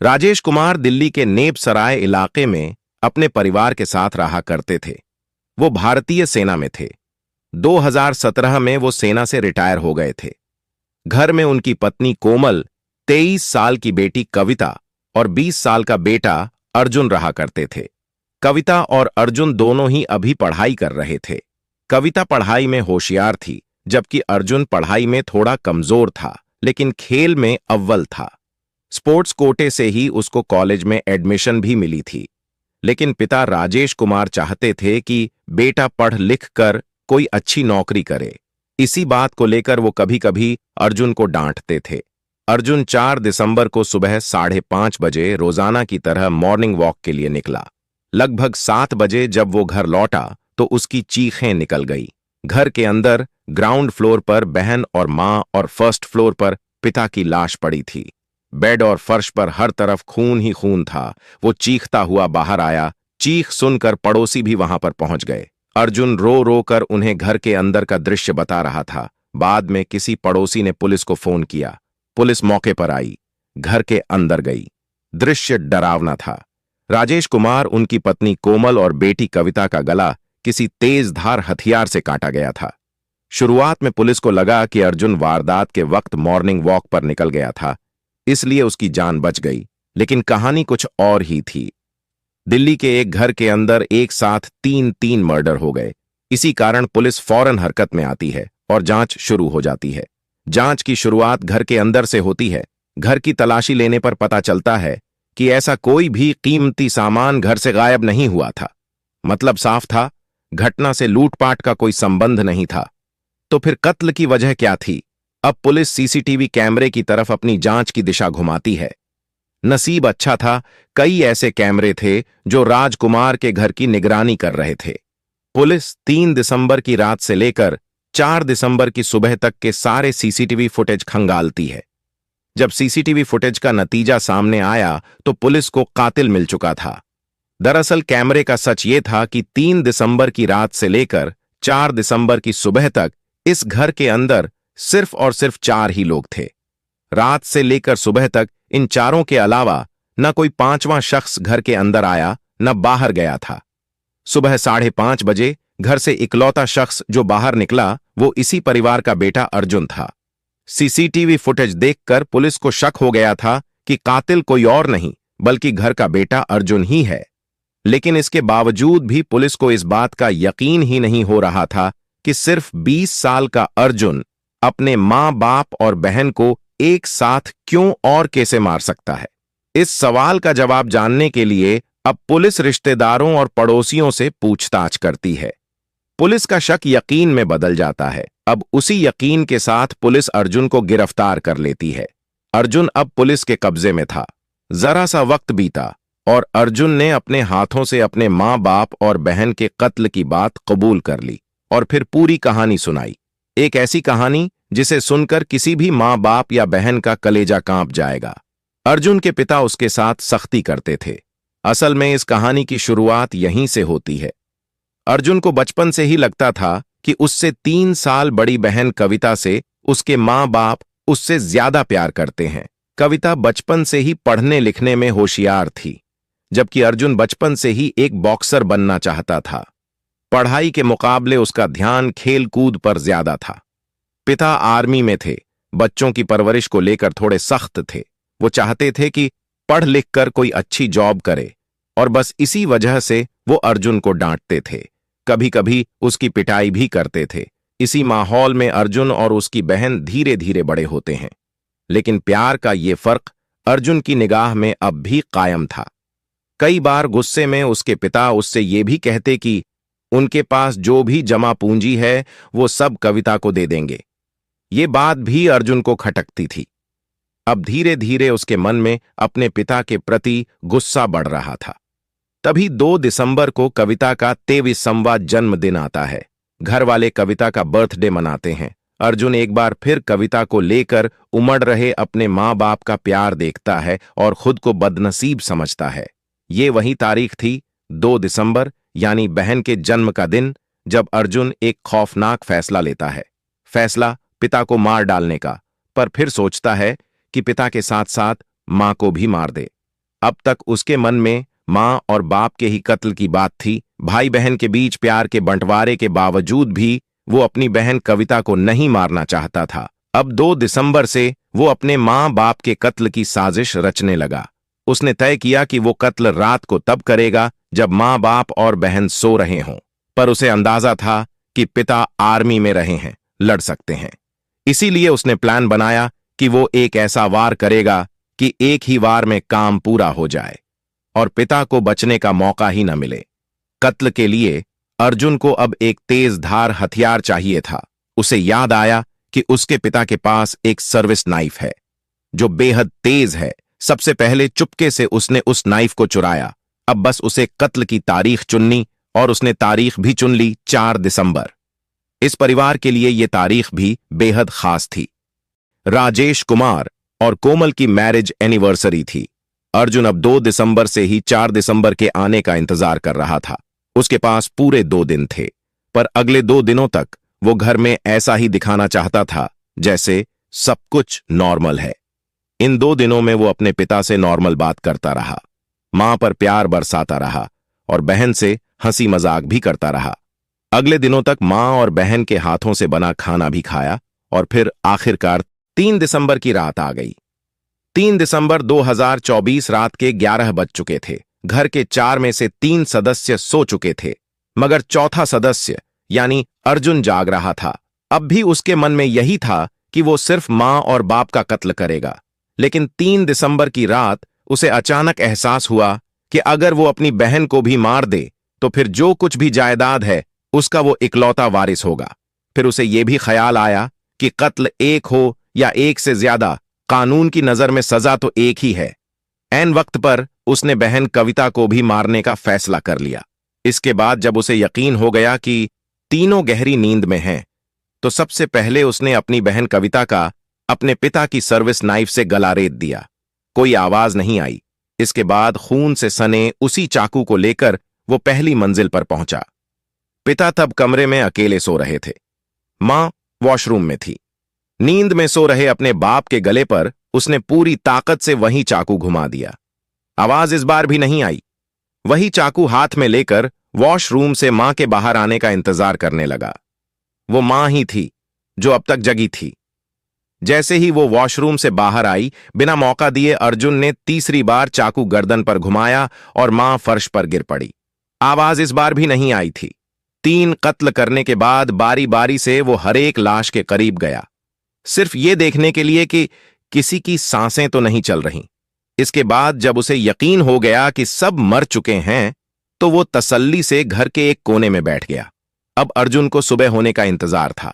राजेश कुमार दिल्ली के नेप सराय इलाके में अपने परिवार के साथ रहा करते थे। वो भारतीय सेना में थे। 2017 में वो सेना से रिटायर हो गए थे। घर में उनकी पत्नी कोमल, 23 साल की बेटी कविता और 20 साल का बेटा अर्जुन रहा करते थे। कविता और अर्जुन दोनों ही अभी पढ़ाई कर रहे थे। कविता पढ़ाई में होशियार थी, जबकि अर्जुन पढ़ाई में थोड़ा कमजोर था, लेकिन खेल में अव्वल था। स्पोर्ट्स कोटे से ही उसको कॉलेज में एडमिशन भी मिली थी। लेकिन पिता राजेश कुमार चाहते थे कि बेटा पढ़ लिख कर कोई अच्छी नौकरी करे। इसी बात को लेकर वो कभी कभी अर्जुन को डांटते थे। अर्जुन 4 दिसंबर को सुबह 5:30 बजे रोजाना की तरह मॉर्निंग वॉक के लिए निकला। लगभग 7 बजे जब वो घर लौटा तो उसकी चीखें निकल गई। घर के अंदर ग्राउंड फ्लोर पर बहन और मां और फर्स्ट फ्लोर पर पिता की लाश पड़ी थी। बेड और फर्श पर हर तरफ खून ही खून था। वो चीखता हुआ बाहर आया। चीख सुनकर पड़ोसी भी वहां पर पहुंच गए। अर्जुन रो रो कर उन्हें घर के अंदर का दृश्य बता रहा था। बाद में किसी पड़ोसी ने पुलिस को फोन किया। पुलिस मौके पर आई, घर के अंदर गई। दृश्य डरावना था। राजेश कुमार, उनकी पत्नी कोमल और बेटी कविता का गला किसी तेज धार हथियार से काटा गया था। शुरुआत में पुलिस को लगा कि अर्जुन वारदात के वक्त मॉर्निंग वॉक पर निकल गया था, इसलिए उसकी जान बच गई। लेकिन कहानी कुछ और ही थी। दिल्ली के एक घर के अंदर एक साथ 3 मर्डर हो गए। इसी कारण पुलिस फौरन हरकत में आती है और जांच शुरू हो जाती है। जांच की शुरुआत घर के अंदर से होती है। घर की तलाशी लेने पर पता चलता है कि ऐसा कोई भी कीमती सामान घर से गायब नहीं हुआ था। मतलब साफ था, घटना से लूटपाट का कोई संबंध नहीं था। तो फिर कत्ल की वजह क्या थी? अब पुलिस सीसीटीवी कैमरे की तरफ अपनी जांच की दिशा घुमाती है। नसीब अच्छा था, कई ऐसे कैमरे थे जो राजकुमार के घर की निगरानी कर रहे थे। पुलिस 3 दिसंबर की रात से लेकर 4 दिसंबर की सुबह तक के सारे सीसीटीवी फुटेज खंगालती है। जब सीसीटीवी फुटेज का नतीजा सामने आया तो पुलिस को कातिल मिल चुका था। दरअसल कैमरे का सच ये था कि 3 दिसंबर की रात से लेकर 4 दिसंबर की सुबह तक इस घर के अंदर सिर्फ और सिर्फ 4 ही लोग थे। रात से लेकर सुबह तक इन चारों के अलावा न कोई 5वां शख्स घर के अंदर आया, न बाहर गया था। सुबह 5:30 बजे घर से इकलौता शख्स जो बाहर निकला वो इसी परिवार का बेटा अर्जुन था। सीसीटीवी फुटेज देखकर पुलिस को शक हो गया था कि कातिल कोई और नहीं बल्कि घर का बेटा अर्जुन ही है। लेकिन इसके बावजूद भी पुलिस को इस बात का यकीन ही नहीं हो रहा था कि सिर्फ 20 साल का अर्जुन अपने मां बाप और बहन को एक साथ क्यों और कैसे मार सकता है। इस सवाल का जवाब जानने के लिए अब पुलिस रिश्तेदारों और पड़ोसियों से पूछताछ करती है। पुलिस का शक यकीन में बदल जाता है। अब उसी यकीन के साथ पुलिस अर्जुन को गिरफ्तार कर लेती है। अर्जुन अब पुलिस के कब्जे में था। जरा सा वक्त बीता और अर्जुन ने अपने हाथों से अपने मां बाप और बहन के कत्ल की बात कबूल कर ली और फिर पूरी कहानी सुनाई। एक ऐसी कहानी जिसे सुनकर किसी भी मां बाप या बहन का कलेजा कांप जाएगा। अर्जुन के पिता उसके साथ सख्ती करते थे। असल में इस कहानी की शुरुआत यहीं से होती है। अर्जुन को बचपन से ही लगता था कि उससे 3 साल बड़ी बहन कविता से उसके मां बाप उससे ज्यादा प्यार करते हैं। कविता बचपन से ही पढ़ने लिखने में होशियार थी, जबकि अर्जुन बचपन से ही एक बॉक्सर बनना चाहता था। पढ़ाई के मुकाबले उसका ध्यान खेल कूद पर ज्यादा था। पिता आर्मी में थे, बच्चों की परवरिश को लेकर थोड़े सख्त थे। वो चाहते थे कि पढ़ लिख कर कोई अच्छी जॉब करे और बस इसी वजह से वो अर्जुन को डांटते थे। कभी कभी उसकी पिटाई भी करते थे। इसी माहौल में अर्जुन और उसकी बहन धीरे धीरे बड़े होते हैं। लेकिन प्यार का ये फर्क अर्जुन की निगाह में अब भी कायम था। कई बार गुस्से में उसके पिता उससे ये भी कहते कि उनके पास जो भी जमा पूंजी है वो सब कविता को दे देंगे। ये बात भी अर्जुन को खटकती थी। अब धीरे धीरे उसके मन में अपने पिता के प्रति गुस्सा बढ़ रहा था। तभी 2 दिसंबर को कविता का 23वां जन्मदिन आता है। घर वाले कविता का बर्थडे मनाते हैं। अर्जुन एक बार फिर कविता को लेकर उमड़ रहे अपने मां बाप का प्यार देखता है और खुद को बदनसीब समझता है। ये वही तारीख थी, 2 दिसंबर, यानी बहन के जन्म का दिन, जब अर्जुन एक खौफनाक फैसला लेता है। फैसला पिता को मार डालने का, पर फिर सोचता है कि पिता के साथ साथ मां को भी मार दे। अब तक उसके मन में मां और बाप के ही कत्ल की बात थी। भाई बहन के बीच प्यार के बंटवारे के बावजूद भी वो अपनी बहन कविता को नहीं मारना चाहता था। अब 2 दिसंबर से वो अपने मां बाप के कत्ल की साजिश रचने लगा। उसने तय किया कि वो कत्ल रात को तब करेगा जब मां बाप और बहन सो रहे हों, पर उसे अंदाजा था कि पिता आर्मी में रहे हैं, लड़ सकते हैं। इसीलिए उसने प्लान बनाया कि वो एक ऐसा वार करेगा कि एक ही वार में काम पूरा हो जाए और पिता को बचने का मौका ही न मिले। कत्ल के लिए अर्जुन को अब एक तेज धार हथियार चाहिए था। उसे याद आया कि उसके पिता के पास एक सर्विस नाइफ है जो बेहद तेज है। सबसे पहले चुपके से उसने उस नाइफ को चुराया। अब बस उसे कत्ल की तारीख चुननी, और उसने तारीख भी चुन ली, 4 दिसंबर। इस परिवार के लिए यह तारीख भी बेहद खास थी। राजेश कुमार और कोमल की मैरिज एनिवर्सरी थी। अर्जुन अब 2 दिसंबर से ही 4 दिसंबर के आने का इंतजार कर रहा था। उसके पास पूरे 2 दिन थे, पर अगले 2 दिनों तक वो घर में ऐसा ही दिखाना चाहता था जैसे सब कुछ नॉर्मल है। इन 2 दिनों में वो अपने पिता से नॉर्मल बात करता रहा, मां पर प्यार बरसाता रहा और बहन से हंसी मजाक भी करता रहा। अगले दिनों तक मां और बहन के हाथों से बना खाना भी खाया और फिर आखिरकार 3 दिसंबर की रात आ गई। 3 दिसंबर 2024 रात के 11 बज चुके थे। घर के 4 में से 3 सदस्य सो चुके थे, मगर चौथा सदस्य यानी अर्जुन जाग रहा था। अब भी उसके मन में यही था कि वो सिर्फ मां और बाप का कत्ल करेगा। लेकिन 3 दिसंबर की रात उसे अचानक एहसास हुआ कि अगर वो अपनी बहन को भी मार दे तो फिर जो कुछ भी जायदाद है उसका वो इकलौता वारिस होगा। फिर उसे यह भी ख्याल आया कि कत्ल एक हो या एक से ज्यादा, कानून की नजर में सजा तो एक ही है। ऐन वक्त पर उसने बहन कविता को भी मारने का फैसला कर लिया। इसके बाद जब उसे यकीन हो गया कि तीनों गहरी नींद में हैं, तो सबसे पहले उसने अपनी बहन कविता का अपने पिता की सर्विस नाइफ से गला रेत दिया। कोई आवाज नहीं आई। इसके बाद खून से सने उसी चाकू को लेकर वो पहली मंजिल पर पहुंचा। पिता तब कमरे में अकेले सो रहे थे। मां वॉशरूम में थी। नींद में सो रहे अपने बाप के गले पर उसने पूरी ताकत से वही चाकू घुमा दिया। आवाज इस बार भी नहीं आई। वही चाकू हाथ में लेकर वॉशरूम से मां के बाहर आने का इंतजार करने लगा। वो मां ही थी जो अब तक जगी थी। जैसे ही वो वॉशरूम से बाहर आई, बिना मौका दिए अर्जुन ने तीसरी बार चाकू गर्दन पर घुमाया और मां फर्श पर गिर पड़ी। आवाज इस बार भी नहीं आई थी। 3 कत्ल करने के बाद बारी बारी से वो हर एक लाश के करीब गया, सिर्फ ये देखने के लिए कि किसी की सांसें तो नहीं चल रहीं। इसके बाद जब उसे यकीन हो गया कि सब मर चुके हैं, तो वो तसल्ली से घर के एक कोने में बैठ गया। अब अर्जुन को सुबह होने का इंतजार था।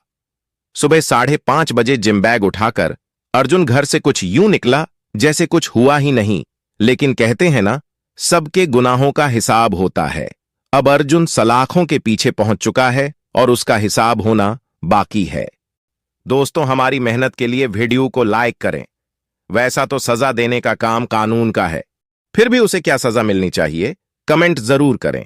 सुबह 5:30 बजे जिम बैग उठाकर अर्जुन घर से कुछ यूं निकला जैसे कुछ हुआ ही नहीं। लेकिन कहते हैं ना, सबके गुनाहों का हिसाब होता है। अब अर्जुन सलाखों के पीछे पहुंच चुका है और उसका हिसाब होना बाकी है। दोस्तों, हमारी मेहनत के लिए वीडियो को लाइक करें। वैसा तो सजा देने का काम कानून का है, फिर भी उसे क्या सजा मिलनी चाहिए, कमेंट जरूर करें।